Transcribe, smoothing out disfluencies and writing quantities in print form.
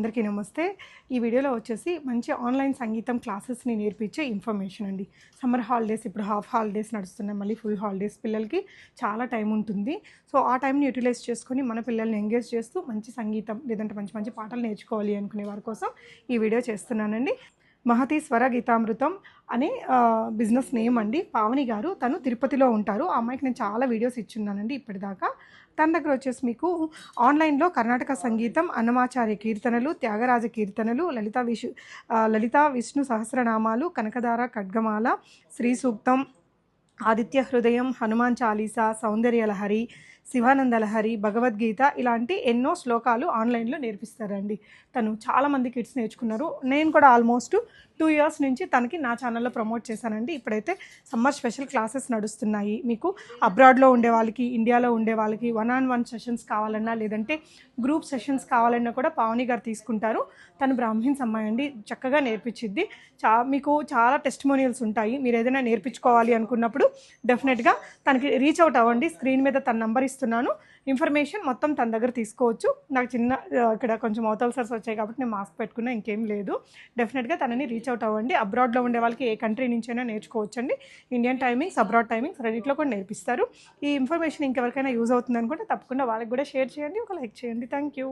అందరికీ నమస్తే. ఈ వీడియోలో వచ్చేసి మంచి ఆన్‌లైన్ సంగీతం క్లాసెస్‌ని నేర్పించే ఇన్ఫర్మేషన్ అండి. సమ్మర్ హాలిడేస్ ఇప్పుడు హాఫ్ హాలిడేస్ నడుస్తున్నాయి. మళ్ళీ ఫుల్ హాలిడేస్ పిల్లలకి చాలా టైం ఉంటుంది. సో, ఆ టైంని యుటిలైజ్ చేసుకొని మన పిల్లల్ని ఎంగేజ్ చేస్తూ మంచి సంగీతం లేదంటే మంచి మంచి పాటలు నేర్చుకోవాలి అనుకునే వారి కోసం ఈ వీడియో చేస్తున్నానండి. మహతి స్వర గీతామృతం అనే బిజినెస్ నేమ్ అండి. పావని గారు తను తిరుపతిలో ఉంటారు. ఆ అమ్మాయికి నేను చాలా వీడియోస్ ఇచ్చున్నానండి ఇప్పటిదాకా. తన దగ్గర వచ్చేసి మీకు ఆన్లైన్లో కర్ణాటక సంగీతం, అన్నమాచార్య కీర్తనలు, త్యాగరాజ కీర్తనలు, లలితా విష్ణు సహస్రనామాలు, కనకధార ఖడ్గమాల, శ్రీ సూక్తం, ఆదిత్య హృదయం, హనుమాన్ చాలీసా, సౌందర్యలహరి, శివానందలహరి, భగవద్గీత ఇలాంటి ఎన్నో శ్లోకాలు ఆన్లైన్లో నేర్పిస్తారండి. తను చాలామంది కిడ్స్ నేర్చుకున్నారు. నేను కూడా ఆల్మోస్ట్ 2 ఇయర్స్ నుంచి తనకి నా ఛానల్లో ప్రమోట్ చేశానండి. ఇప్పుడైతే సమ్మర్ స్పెషల్ క్లాసెస్ నడుస్తున్నాయి. మీకు అబ్రాడ్లో ఉండే వాళ్ళకి, ఇండియాలో ఉండే వాళ్ళకి 1-on-1 సెషన్స్ కావాలన్నా లేదంటే గ్రూప్ సెషన్స్ కావాలన్నా కూడా పావని గారు తీసుకుంటారు. తను బ్రాహ్మిన్స్ అమ్మాయి అండి. చక్కగా నేర్పించిద్ది. మీకు చాలా టెస్టిమోనియల్స్ ఉంటాయి. మీరు ఏదైనా నేర్పించుకోవాలి అనుకున్నప్పుడు డెఫినెట్గా తనకి రీచ్ అవుట్ అవ్వండి. స్క్రీన్ మీద తన నంబర్ ఇస్తున్నాను. ఇన్ఫర్మేషన్ మొత్తం తన దగ్గర తీసుకోవచ్చు. నాకు ఇక్కడ కొంచెం మౌతల్సర్స్ వచ్చాయి కాబట్టి నేను మాస్క్ పెట్టుకున్నా, ఇంకేం లేదు. డెఫినెట్గా తనని రీచ్ అవుట్ అవ్వండి. అబ్రాడ్లో ఉండే వాళ్ళకి ఏ కంట్రీ నుంచైనా నేర్చుకోవచ్చండి. ఇండియన్ టైమింగ్స్, అబ్రాడ్ టైమింగ్స్ రెండిట్లో కూడా నేర్పిస్తారు. ఈ ఇన్ఫర్మేషన్ ఇంకెవరికైనా యూజ్ అవుతుంది అనుకుంటే తప్పకుండా వాళ్ళకి కూడా షేర్ చేయండి, ఒక లైక్ చేయండి. Thank you.